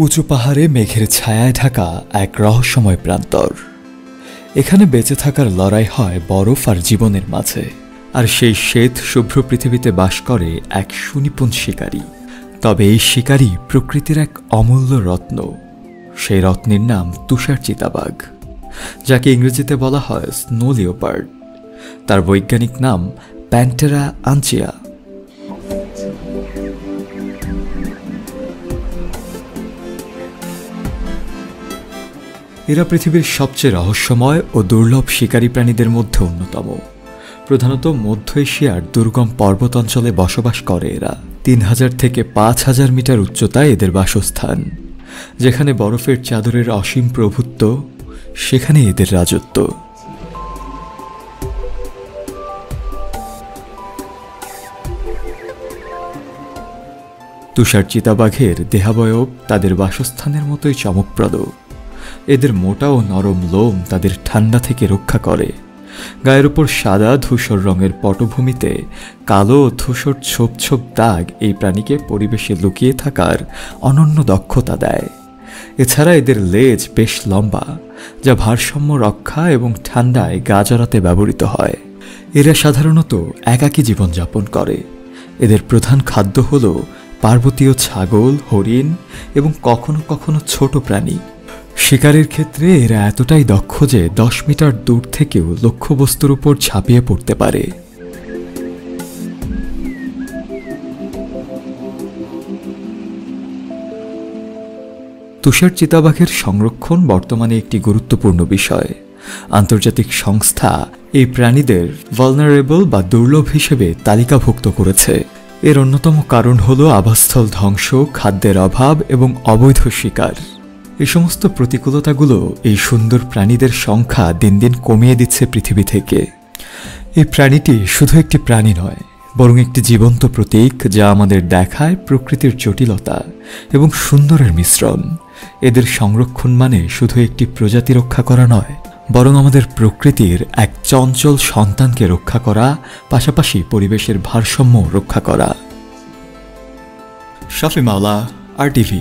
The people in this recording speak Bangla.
উঁচু পাহাড়ে মেঘের ছায়ায় ঢাকা এক রহস্যময় প্রান্তর। এখানে বেঁচে থাকার লড়াই হয় বরফ আর জীবনের মাঝে। আর সেই শ্বেত শুভ্র পৃথিবীতে বাস করে এক সুনিপুণ শিকারী। তবে এই শিকারী প্রকৃতির এক অমূল্য রত্ন। সেই রত্নের নাম তুষার চিতাবাঘ, যাকে ইংরেজিতে বলা হয় স্নো লিওপার্ড। তার বৈজ্ঞানিক নাম প্যান্টেরা আঞ্চিয়া। এরা পৃথিবীর সবচেয়ে রহস্যময় ও দুর্লভ শিকারী প্রাণীদের মধ্যে অন্যতম। প্রধানত মধ্য এশিয়ার দুর্গম পর্বত অঞ্চলে বসবাস করে এরা। 3000 থেকে 5000 মিটার উচ্চতায় এদের বাসস্থান। যেখানে বরফের চাদরের অসীম প্রভুত্ব, সেখানে এদের রাজত্ব। তুষার চিতাবাঘের দেহাবয়ব তাদের বাসস্থানের মতোই চমকপ্রদ। এদের মোটা ও নরম লোম তাদের ঠান্ডা থেকে রক্ষা করে। গায়ের উপর সাদা ধূসর রঙের পটভূমিতে কালো ও ধূসর ছোপ ছোপ দাগ এই প্রাণীকে পরিবেশে লুকিয়ে থাকার অনন্য দক্ষতা দেয়। এছাড়া এদের লেজ বেশ লম্বা, যা ভারসাম্য রক্ষা এবং ঠান্ডায় গা জড়াতে ব্যবহৃত হয়। এরা সাধারণত একাকী জীবনযাপন করে। এদের প্রধান খাদ্য হল পার্বতীয় ছাগল, হরিণ এবং কখনো কখনো ছোট প্রাণী। শিকারের ক্ষেত্রে এরা এতটাই দক্ষ যে 10 মিটার দূর থেকেও লক্ষ্যবস্তুর উপর ঝাঁপিয়ে পড়তে পারে। তুষার চিতাবাঘের সংরক্ষণ বর্তমানে একটি গুরুত্বপূর্ণ বিষয়। আন্তর্জাতিক সংস্থা এই প্রাণীদের ভালনারেবল বা দুর্লভ হিসেবে তালিকাভুক্ত করেছে। এর অন্যতম কারণ হল আবাসস্থল ধ্বংস, খাদ্যের অভাব এবং অবৈধ শিকার। এই সমস্ত প্রতিকূলতাগুলো এই সুন্দর প্রাণীদের সংখ্যা দিন দিন কমিয়ে দিচ্ছে পৃথিবী থেকে। এই প্রাণীটি শুধু একটি প্রাণী নয়, বরং একটি জীবন্ত প্রতীক, যা আমাদের দেখায় প্রকৃতির জটিলতা এবং সুন্দরের মিশ্রণ। এদের সংরক্ষণ মানে শুধু একটি প্রজাতি রক্ষা করা নয়, বরং আমাদের প্রকৃতির এক চঞ্চল সন্তানকে রক্ষা করা, পাশাপাশি পরিবেশের ভারসাম্য রক্ষা করা। শাফি মাওলা, RTV।